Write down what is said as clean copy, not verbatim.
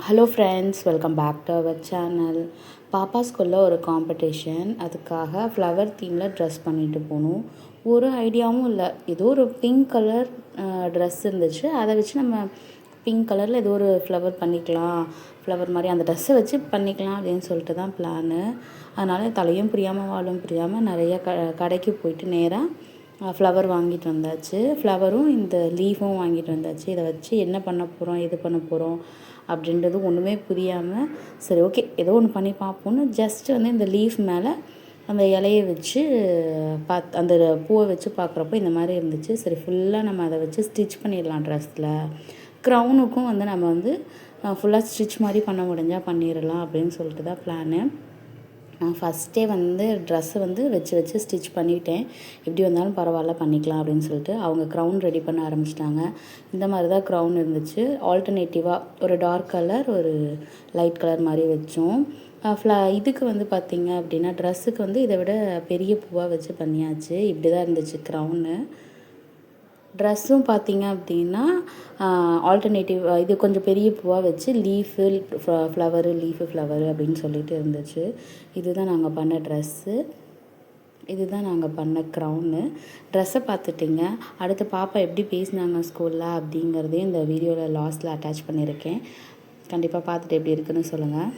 Hello friends, welcome back to our channel. பாப்பா ஸ்கூலில் ஒரு காம்படிஷன், அதுக்காக ஃப்ளவர் தீமில் ட்ரெஸ் பண்ணிட்டு போகணும். ஒரு ஐடியாவும் இல்லை. ஏதோ ஒரு பிங்க் கலர் ட்ரெஸ் இருந்துச்சு. அதை வச்சு நம்ம பிங்க் கலரில் ஏதோ ஒரு ஃப்ளவர் பண்ணிக்கலாம், ஃப்ளவர் மாதிரி அந்த ட்ரெஸ்ஸை வச்சு பண்ணிக்கலாம் அப்படின்னு சொல்லிட்டு தான் பிளானு. அதனால் தலையும் புரியாமல் வாழும் புரியாமல் நிறைய கடைக்கு போயிட்டு நேராக ஃப்ளவர் வாங்கிட்டு வந்தாச்சு. ஃப்ளவரும் இந்த லீஃபும் வாங்கிட்டு வந்தாச்சு. இதை வச்சு என்ன பண்ண போகிறோம், எது பண்ண போகிறோம் அப்படின்றது ஒன்றுமே புரியாமல், சரி ஓகே ஏதோ ஒன்று பண்ணி பார்ப்போன்னு ஜஸ்ட்டு வந்து இந்த லீஃப் மேலே அந்த இலையை வச்சு அந்த பூவை வச்சு பார்க்குறப்போ இந்த மாதிரி இருந்துச்சு. சரி ஃபுல்லாக நம்ம அதை வச்சு ஸ்டிச் பண்ணிடலாம் ட்ரெஸ்ஸில். க்ரௌனுக்கும் வந்து நம்ம வந்து ஃபுல்லாக ஸ்டிச் மாதிரி பண்ண முடிஞ்சால் பண்ணிடலாம் அப்படின்னு சொல்லிட்டு தான் பிளானு. நான் ஃபஸ்ட்டே வந்து ட்ரெஸ்ஸை வந்து வச்சு ஸ்டிச் பண்ணிவிட்டேன். எப்படி வந்தாலும் பரவாயில்ல பண்ணிக்கலாம் அப்படின்னு சொல்லிட்டு அவங்க க்ரௌன் ரெடி பண்ண ஆரம்பிச்சிட்டாங்க. இந்த மாதிரி தான் க்ரௌன் இருந்துச்சு. ஆல்டர்னேட்டிவாக ஒரு டார்க் கலர், ஒரு லைட் கலர் மாதிரி வச்சோம். இதுக்கு வந்து பார்த்திங்க அப்படின்னா ட்ரெஸ்ஸுக்கு வந்து இதை விட பெரிய பூவாக வச்சு பண்ணியாச்சு. இப்படி தான் இருந்துச்சு க்ரௌனு. ட்ரெஸ்ஸும் பார்த்திங்க அப்படின்னா ஆல்டர்னேட்டிவ் இது கொஞ்சம் பெரிய பூவாக வச்சு லீஃபு ஃப்ளவரு லீஃபு ஃப்ளவரு அப்படின்னு சொல்லிட்டு இருந்துச்சு. இதுதான் நாங்கள் பண்ண ட்ரெஸ்ஸு, இதுதான் நாங்கள் பண்ண க்ரௌனு. ட்ரெஸ்ஸை பார்த்துட்டிங்க. அடுத்து பாப்பா எப்படி பேசினாங்க ஸ்கூலில் அப்படிங்கிறதையும் இந்த வீடியோவில் லாஸ்ட்டில் அட்டாச் பண்ணியிருக்கேன். கண்டிப்பாக பார்த்துட்டு எப்படி இருக்குன்னு சொல்லுங்கள்.